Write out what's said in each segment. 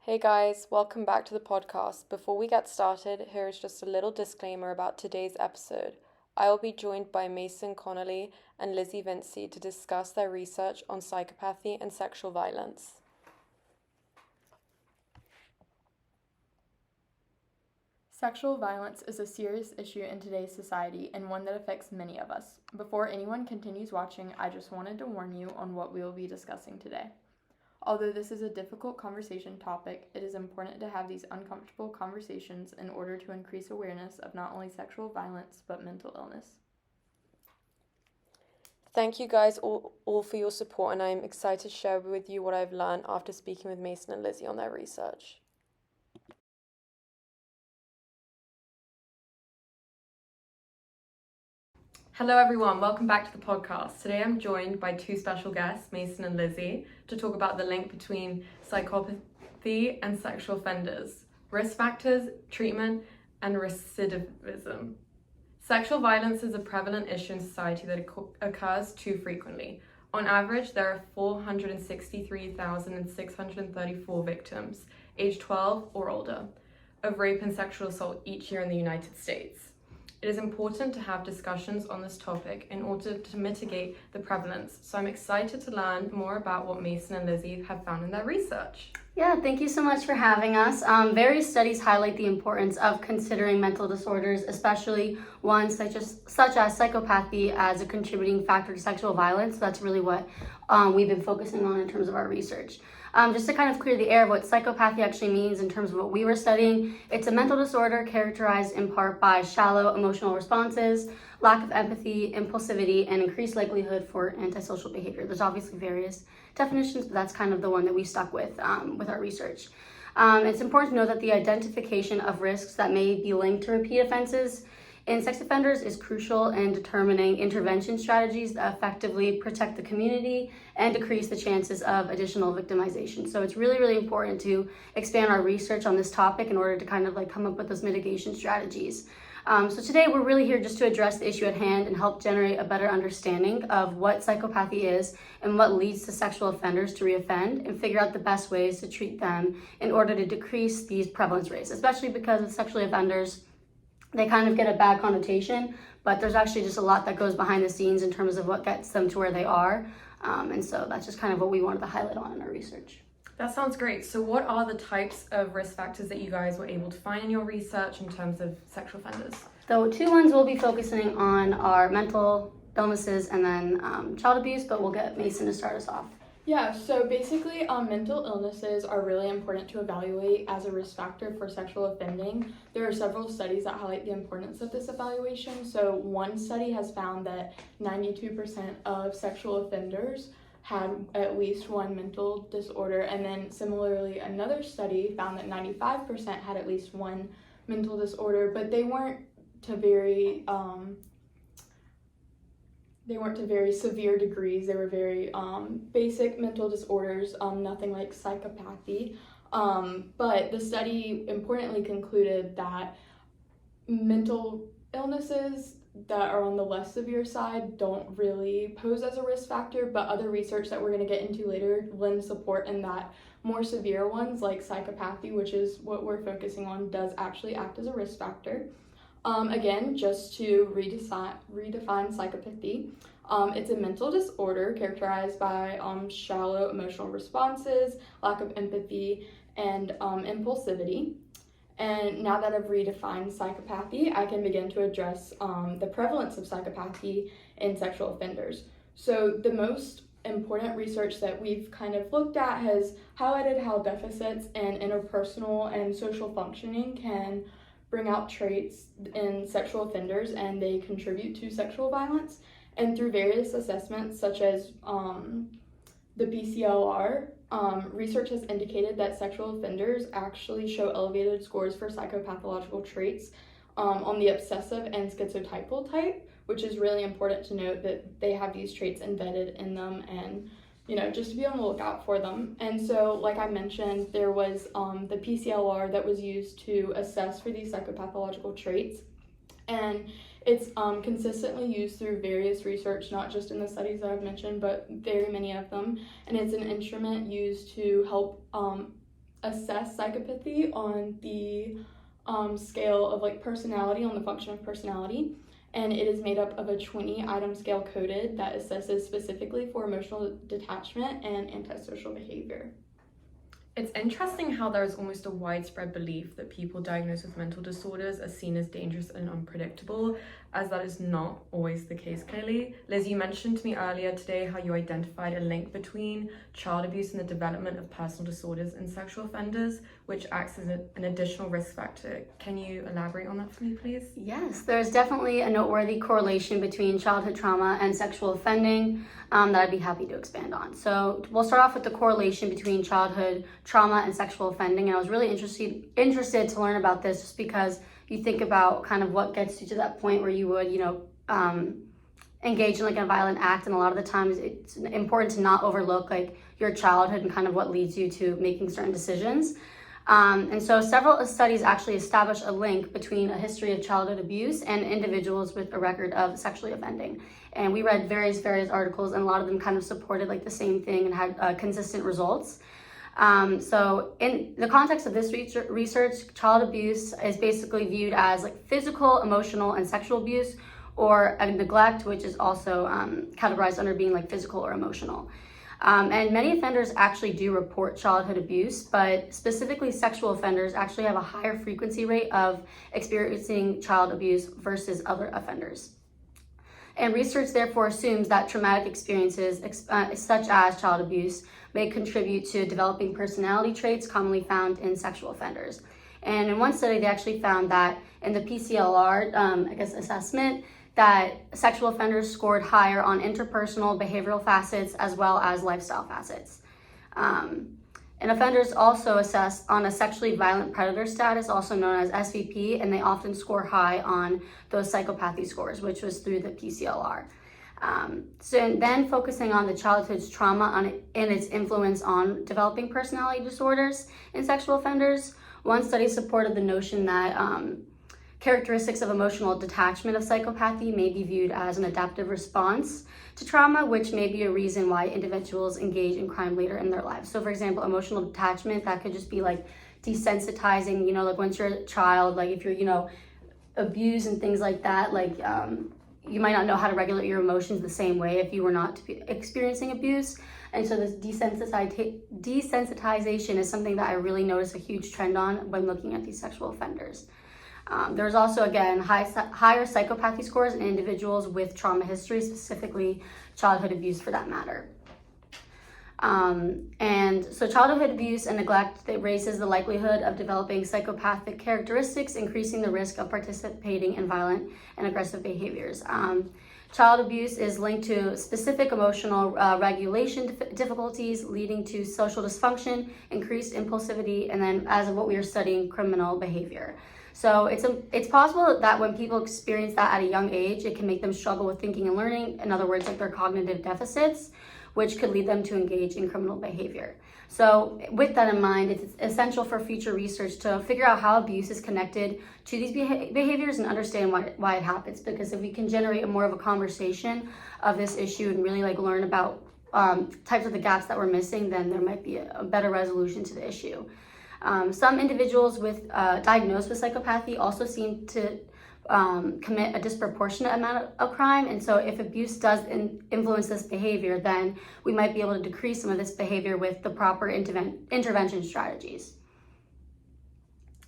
Hey guys, welcome back to the podcast. Before we get started, here is just a little disclaimer about today's episode. I will be joined by Mason Connolly and Lizzie Vinci to discuss their research on psychopathy and sexual violence. Sexual violence is a serious issue in today's society and one that affects many of us. Before anyone continues watching, I just wanted to warn you on what we will be discussing today. Although this is a difficult conversation topic, it is important to have these uncomfortable conversations in order to increase awareness of not only sexual violence, but mental illness. Thank you guys all for your support, and I am excited to share with you what I've learned after speaking with Mason and Lizzie on their research. Hello everyone, welcome back to the podcast. Today I'm joined by two special guests, Mason and Lizzie, to talk about the link between psychopathy and sexual offenders, risk factors, treatment, and recidivism. Sexual violence is a prevalent issue in society that occurs too frequently. On average, there are 463,634 victims, aged 12 or older, of rape and sexual assault each year in the United States. It is important to have discussions on this topic in order to mitigate the prevalence. So I'm excited to learn more about what Mason and Lizzie have found in their research. Yeah, thank you so much for having us. Various studies highlight the importance of considering mental disorders, especially ones such as psychopathy, as a contributing factor to sexual violence. That's really what we've been focusing on in terms of our research. Just to kind of clear the air of what psychopathy actually means in terms of what we were studying, it's a mental disorder characterized in part by shallow emotional responses, lack of empathy, impulsivity, and increased likelihood for antisocial behavior. There's obviously various definitions, but that's kind of the one that we stuck with our research. It's important to know that the identification of risks that may be linked to repeat offenses in sex offenders is crucial in determining intervention strategies that effectively protect the community and decrease the chances of additional victimization. So it's really, really important to expand our research on this topic in order to kind of like come up with those mitigation strategies. So today we're really here just to address the issue at hand and help generate a better understanding of what psychopathy is and what leads to sexual offenders to reoffend, and figure out the best ways to treat them in order to decrease these prevalence rates, especially because with sexual offenders, they kind of get a bad connotation, but there's actually just a lot that goes behind the scenes in terms of what gets them to where they are. And so that's just kind of what we wanted to highlight on in our research. That sounds great. So what are the types of risk factors that you guys were able to find in your research in terms of sexual offenders? So two ones we'll be focusing on are mental illnesses and then child abuse, but we'll get Mason to start us off. Yeah, so basically mental illnesses are really important to evaluate as a risk factor for sexual offending. There are several studies that highlight the importance of this evaluation. So one study has found that 92% of sexual offenders had at least one mental disorder, and then similarly another study found that 95% had at least one mental disorder, but they weren't to very severe degrees. They were very basic mental disorders, nothing like psychopathy. But the study importantly concluded that mental illnesses that are on the less severe side don't really pose as a risk factor, but other research that we're going to get into later lends support in that more severe ones like psychopathy, which is what we're focusing on, does actually act as a risk factor. Again, just to redefine psychopathy, it's a mental disorder characterized by shallow emotional responses, lack of empathy, and impulsivity. And now that I've redefined psychopathy, I can begin to address the prevalence of psychopathy in sexual offenders. So the most important research that we've kind of looked at has highlighted how deficits in interpersonal and social functioning can bring out traits in sexual offenders, and they contribute to sexual violence. And through various assessments such as the PCLR, research has indicated that sexual offenders actually show elevated scores for psychopathological traits on the obsessive and schizotypal type, which is really important to note that they have these traits embedded in them, and just to be on the lookout for them. And so, like I mentioned, there was the PCLR that was used to assess for these psychopathological traits, and it's consistently used through various research, not just in the studies that I've mentioned, but very many of them. And it's an instrument used to help assess psychopathy on the scale of like personality, on the function of personality. And it is made up of a 20-item scale coded that assesses specifically for emotional detachment and antisocial behavior. It's interesting how there is almost a widespread belief that people diagnosed with mental disorders are seen as dangerous and unpredictable, as that is not always the case, clearly. Liz, you mentioned to me earlier today how you identified a link between child abuse and the development of personal disorders in sexual offenders, which acts as an additional risk factor. Can you elaborate on that for me, please? Yes, there's definitely a noteworthy correlation between childhood trauma and sexual offending that I'd be happy to expand on. So we'll start off with the correlation between childhood trauma and sexual offending. And I was really interested to learn about this just because you think about kind of what gets you to that point where you would, engage in like a violent act. And a lot of the times it's important to not overlook like your childhood and kind of what leads you to making certain decisions. And so several studies actually establish a link between a history of childhood abuse and individuals with a record of sexually offending. And we read various articles, and a lot of them kind of supported like the same thing and had consistent results. So in the context of this research, child abuse is basically viewed as like physical, emotional, and sexual abuse, or a neglect, which is also categorized under being like physical or emotional. And many offenders actually do report childhood abuse, but specifically sexual offenders actually have a higher frequency rate of experiencing child abuse versus other offenders. And research therefore assumes that traumatic experiences such as child abuse may contribute to developing personality traits commonly found in sexual offenders. And in one study, they actually found that in the PCLR, assessment, that sexual offenders scored higher on interpersonal behavioral facets as well as lifestyle facets. And offenders also assess on a sexually violent predator status, also known as SVP, and they often score high on those psychopathy scores, which was through the PCLR. So then focusing on the childhood's trauma and its influence on developing personality disorders in sexual offenders, one study supported the notion that characteristics of emotional detachment of psychopathy may be viewed as an adaptive response to trauma, which may be a reason why individuals engage in crime later in their lives. So for example, emotional detachment, that could just be like desensitizing, like once you're a child, like if you're, abused and things like that, like you might not know how to regulate your emotions the same way if you were not experiencing abuse. And so this desensitization is something that I really notice a huge trend on when looking at these sexual offenders. There's also, again, higher psychopathy scores in individuals with trauma history, specifically childhood abuse for that matter. And so childhood abuse and neglect, that raises the likelihood of developing psychopathic characteristics, increasing the risk of participating in violent and aggressive behaviors. Child abuse is linked to specific emotional regulation difficulties, leading to social dysfunction, increased impulsivity, and then, as of what we are studying, criminal behavior. So it's possible that when people experience that at a young age, it can make them struggle with thinking and learning. In other words, like their cognitive deficits, which could lead them to engage in criminal behavior. So with that in mind, it's essential for future research to figure out how abuse is connected to these behaviors and understand why it happens. Because if we can generate more of a conversation of this issue and really like learn about types of the gaps that we're missing, then there might be a better resolution to the issue. Some individuals diagnosed with psychopathy also seem to commit a disproportionate amount of crime. And so if abuse does influence this behavior, then we might be able to decrease some of this behavior with the proper intervention strategies.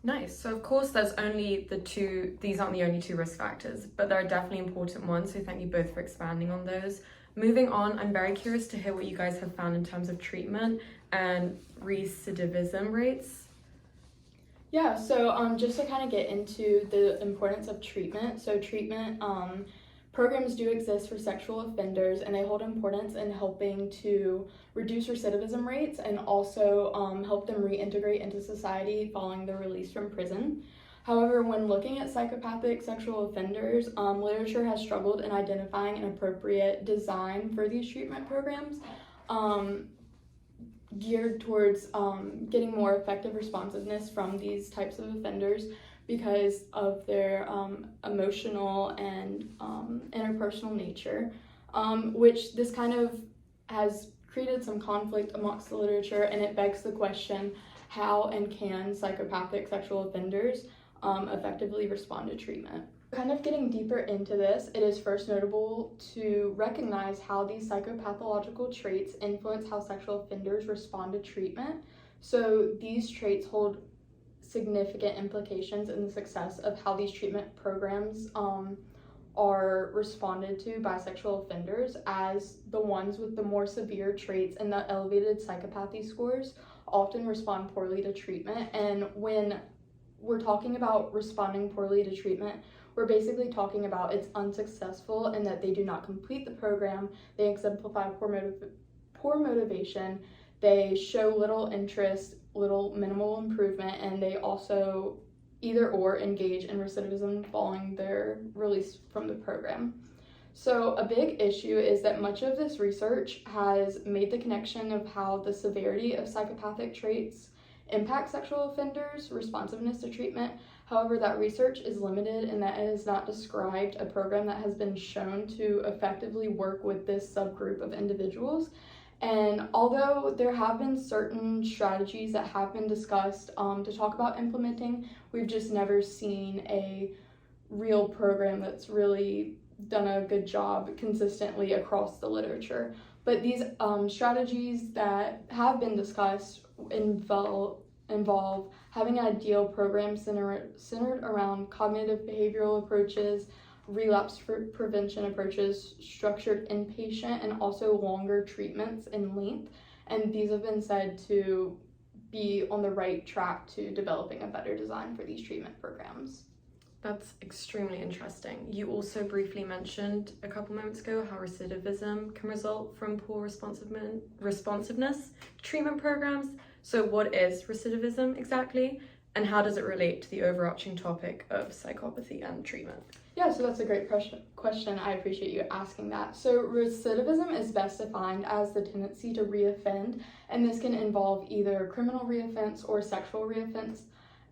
Nice. So of course these aren't the only two risk factors, but there are definitely important ones. So thank you both for expanding on those. Moving on, I'm very curious to hear what you guys have found in terms of treatment and recidivism rates. Yeah, so just to kind of get into the importance of treatment. So treatment programs do exist for sexual offenders, and they hold importance in helping to reduce recidivism rates and also help them reintegrate into society following their release from prison. However, when looking at psychopathic sexual offenders, literature has struggled in identifying an appropriate design for these treatment programs, geared towards getting more effective responsiveness from these types of offenders because of their emotional and interpersonal nature, which this kind of has created some conflict amongst the literature, and it begs the question, how and can psychopathic sexual offenders effectively respond to treatment. Kind of getting deeper into this, it is first notable to recognize how these psychopathological traits influence how sexual offenders respond to treatment. So these traits hold significant implications in the success of how these treatment programs are responded to by sexual offenders, as the ones with the more severe traits and the elevated psychopathy scores often respond poorly to treatment. And when we're talking about responding poorly to treatment, we're basically talking about it's unsuccessful and that they do not complete the program, they exemplify poor motivation, they show little interest, minimal improvement, and they also either or engage in recidivism following their release from the program. So a big issue is that much of this research has made the connection of how the severity of psychopathic traits impact sexual offenders' responsiveness to treatment. However, that research is limited and that it has not described a program that has been shown to effectively work with this subgroup of individuals. And although there have been certain strategies that have been discussed to talk about implementing, we've just never seen a real program that's really done a good job consistently across the literature. But these strategies that have been discussed involve having an ideal program centered around cognitive behavioral approaches, relapse prevention approaches, structured inpatient, and also longer treatments in length. And these have been said to be on the right track to developing a better design for these treatment programs. That's extremely interesting. You also briefly mentioned a couple moments ago how recidivism can result from poor responsiveness to treatment programs. So what is recidivism exactly, and how does it relate to the overarching topic of psychopathy and treatment? Yeah, so that's a great question. I appreciate you asking that. So recidivism is best defined as the tendency to reoffend, and this can involve either criminal reoffense or sexual reoffense.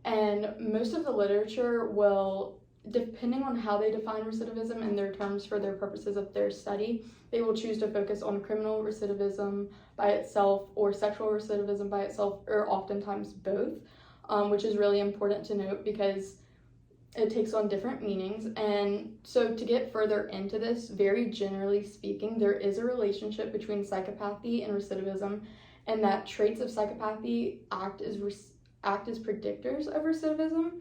And most of the literature will, depending on how they define recidivism in their terms for their purposes of their study, they will choose to focus on criminal recidivism by itself or sexual recidivism by itself, or oftentimes both, which is really important to note because it takes on different meanings. And so to get further into this, very generally speaking, there is a relationship between psychopathy and recidivism, and that traits of psychopathy act as predictors of recidivism.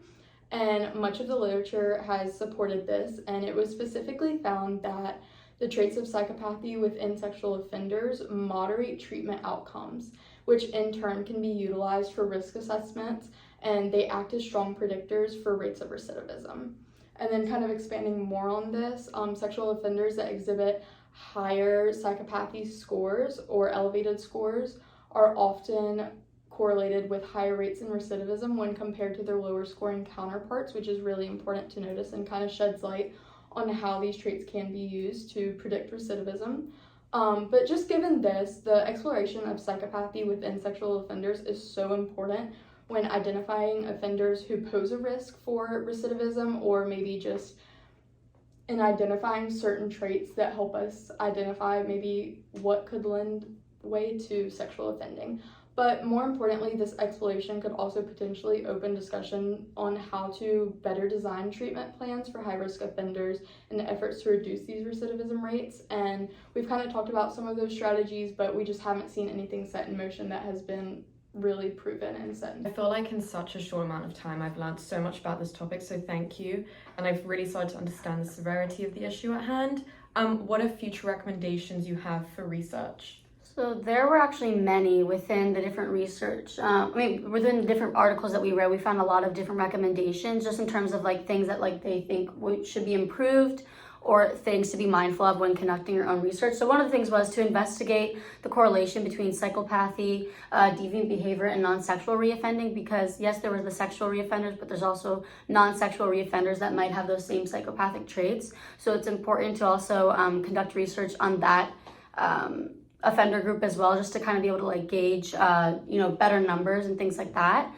And much of the literature has supported this, and it was specifically found that the traits of psychopathy within sexual offenders moderate treatment outcomes, which in turn can be utilized for risk assessments, and they act as strong predictors for rates of recidivism. And then kind of expanding more on this, sexual offenders that exhibit higher psychopathy scores or elevated scores are often correlated with higher rates in recidivism when compared to their lower scoring counterparts, which is really important to notice and kind of sheds light on how these traits can be used to predict recidivism. But just given this, the exploration of psychopathy within sexual offenders is so important when identifying offenders who pose a risk for recidivism, or maybe just in identifying certain traits that help us identify maybe what could lend way to sexual offending. But more importantly, this exploration could also potentially open discussion on how to better design treatment plans for high-risk offenders in the efforts to reduce these recidivism rates. And we've kind of talked about some of those strategies, but we just haven't seen anything set in motion that has been really proven and set in. I feel like in such a short amount of time I've learned so much about this topic, so thank you. And I've really started to understand the severity of the issue at hand. What are future recommendations you have for research? So there were actually many within the different research. Within the different articles that we read, we found a lot of different recommendations just in terms of like things that like they think should be improved or things to be mindful of when conducting your own research. So one of the things was to investigate the correlation between psychopathy, deviant behavior, and non-sexual reoffending, because yes, there were the sexual reoffenders, but there's also non-sexual reoffenders that might have those same psychopathic traits. So it's important to also conduct research on that offender group as well, just to kind of be able to like gauge better numbers and things like that.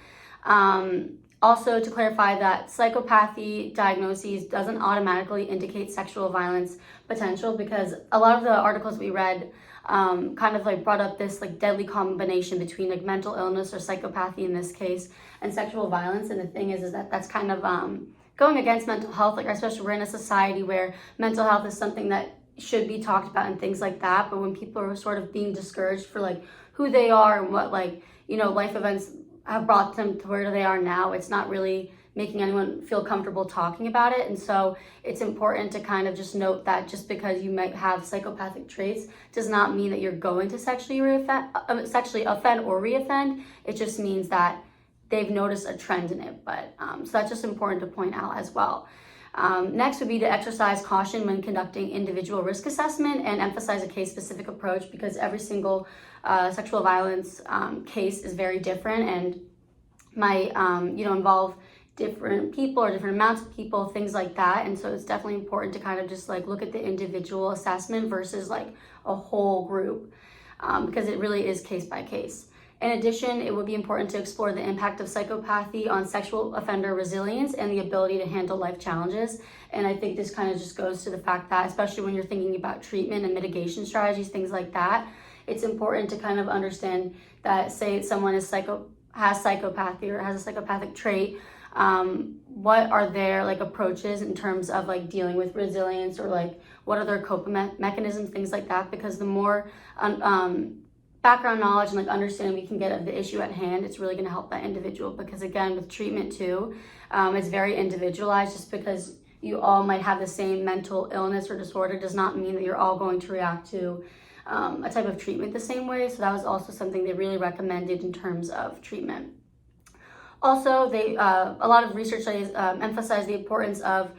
Also, to clarify that psychopathy diagnoses doesn't automatically indicate sexual violence potential, because a lot of the articles we read kind of like brought up this like deadly combination between like mental illness or psychopathy in this case and sexual violence. And the thing is that that's kind of going against mental health, like especially we're in a society where mental health is something that should be talked about and things like that. But when people are sort of being discouraged for like who they are and what like, you know, life events have brought them to where they are now, it's not really making anyone feel comfortable talking about it. And so it's important to kind of just note that just because you might have psychopathic traits does not mean that you're going to sexually offend or reoffend. It just means that they've noticed a trend in it. But so that's just important to point out as well. Next would be to exercise caution when conducting individual risk assessment and emphasize a case-specific approach, because every single sexual violence case is very different and might involve different people or different amounts of people, things like that. And so it's definitely important to kind of just like look at the individual assessment versus like a whole group, because it really is case by case. In addition, it would be important to explore the impact of psychopathy on sexual offender resilience and the ability to handle life challenges. And I think this kind of just goes to the fact that, especially when you're thinking about treatment and mitigation strategies, things like that, it's important to kind of understand that, say someone has psychopathy or has a psychopathic trait, what are their like approaches in terms of like dealing with resilience, or like what are their coping mechanisms, things like that. Because the more background knowledge and like understanding we can get of the issue at hand, it's really going to help that individual. Because again, with treatment too, it's very individualized. Just because you all might have the same mental illness or disorder does not mean that you're all going to react to a type of treatment the same way. So that was also something they really recommended in terms of treatment. Also, a lot of research studies emphasize the importance of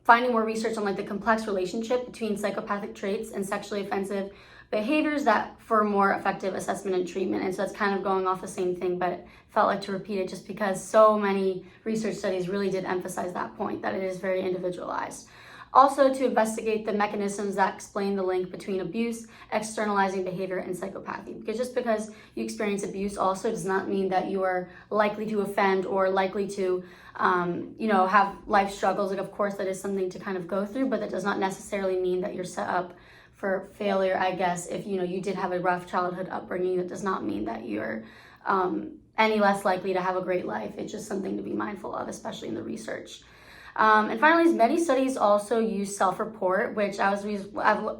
finding more research on like the complex relationship between psychopathic traits and sexually offensive behaviors that for more effective assessment and treatment. And so that's kind of going off the same thing, but felt like to repeat it just because so many research studies really did emphasize that point, that it is very individualized. Also, to investigate the mechanisms that explain the link between abuse, externalizing behavior, and psychopathy. Because just because you experience abuse also does not mean that you are likely to offend or likely to, have life struggles. Like, of course, that is something to kind of go through, but that does not necessarily mean that you're set up for failure, I guess. If, you did have a rough childhood upbringing, that does not mean that you're any less likely to have a great life. It's just something to be mindful of, especially in the research. And finally, many studies also use self-report, which I've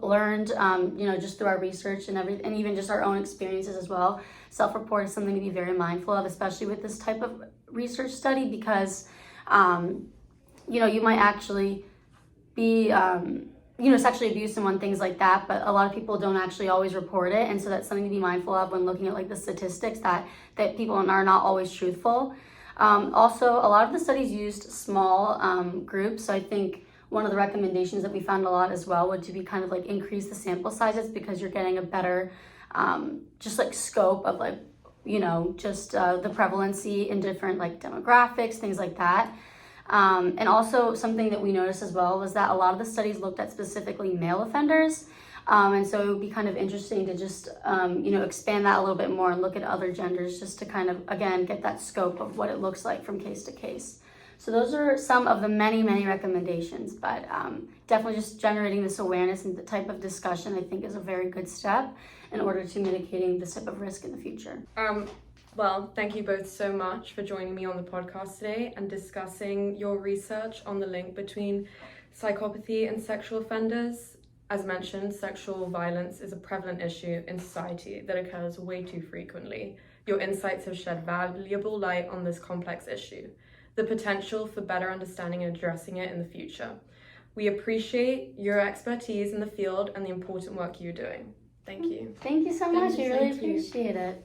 learned, just through our research and even just our own experiences as well. Self-report is something to be very mindful of, especially with this type of research study, because, you might actually be, sexually abused someone, things like that, but a lot of people don't actually always report it. And so that's something to be mindful of when looking at like the statistics, that people are not always truthful. Also, a lot of the studies used small groups. So I think one of the recommendations that we found a lot as well would to be kind of like increase the sample sizes, because you're getting a better just like scope of like, the prevalency in different like demographics, things like that. And also something that we noticed as well was that a lot of the studies looked at specifically male offenders. And so it would be kind of interesting to just, expand that a little bit more and look at other genders, just to kind of, again, get that scope of what it looks like from case to case. So those are some of the many, many recommendations, but definitely just generating this awareness and the type of discussion I think is a very good step in order to mitigating this type of risk in the future. Well, thank you both so much for joining me on the podcast today and discussing your research on the link between psychopathy and sexual offenders. As mentioned, sexual violence is a prevalent issue in society that occurs way too frequently. Your insights have shed valuable light on this complex issue, the potential for better understanding and addressing it in the future. We appreciate your expertise in the field and the important work you're doing. Thank you. Thank you so much. We really appreciate it.